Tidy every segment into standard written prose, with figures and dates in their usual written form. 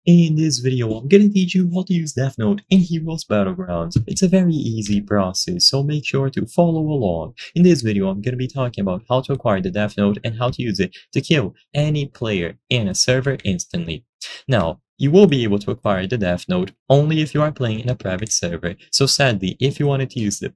In this video, I'm gonna teach you how to use Death Note in Heroes Battlegrounds. It's a very easy process, so make sure to follow along. In this video, I'm gonna be talking about how to acquire the Death Note and how to use it to kill any player in a server instantly. Now, you will be able to acquire the Death Note only if you are playing in a private server, so sadly, if you wanted to use the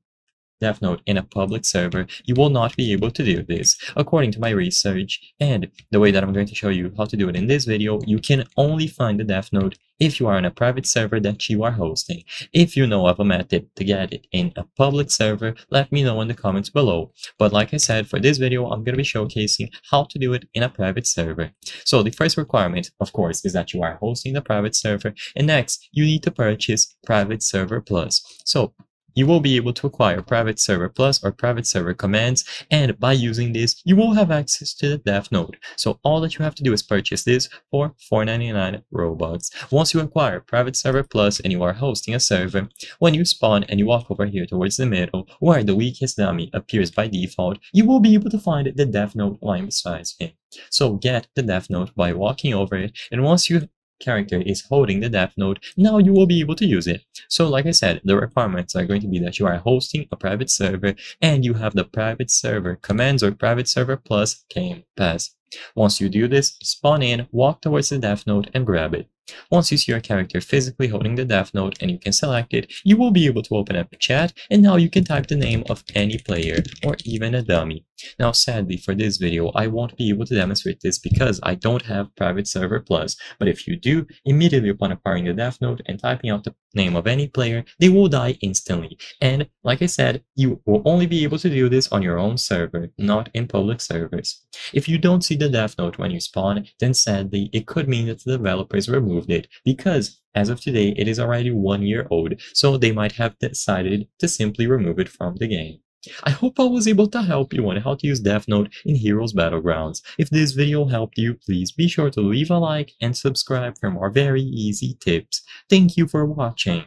Death Note in a public server, you will not be able to do this. According to my research and the way that I'm going to show you how to do it in this video, you can only find the Death Note if you are on a private server that you are hosting. If you know of a method to get it in a public server, let me know in the comments below. But like I said, for this video, I'm going to be showcasing how to do it in a private server. So the first requirement, of course, is that you are hosting the private server. And next, you need to purchase Private Server Plus. So you will be able to acquire Private Server Plus or Private Server Commands, and by using this, you will have access to the Death Note. So all that you have to do is purchase this for 4.99 Robux. Once you acquire Private Server Plus and you are hosting a server, when you spawn and you walk over here towards the middle, where the weakest dummy appears by default, you will be able to find the Death Note lying beside him. So get the Death Note by walking over it, and once your character is holding the Death Note, now you will be able to use it. So like I said, the requirements are going to be that you are hosting a private server and you have the Private Server Commands or Private Server Plus Game Pass. Once you do this, spawn in, walk towards the Death Note and grab it. Once you see your character physically holding the Death Note and you can select it, you will be able to open up a chat, and now you can type the name of any player or even a dummy. Now sadly for this video, I won't be able to demonstrate this because I don't have Private Server Plus, but if you do, immediately upon acquiring the Death Note and typing out the name of any player, they will die instantly. And like I said, you will only be able to do this on your own server, not in public servers. If you don't see the Death Note when you spawn, then sadly it could mean that the developers removed it, because as of today it is already 1 year old, so they might have decided to simply remove it from the game. I hope I was able to help you on how to use Death Note in Heroes Battlegrounds. If this video helped you, please be sure to leave a like and subscribe for more very easy tips. Thank you for watching.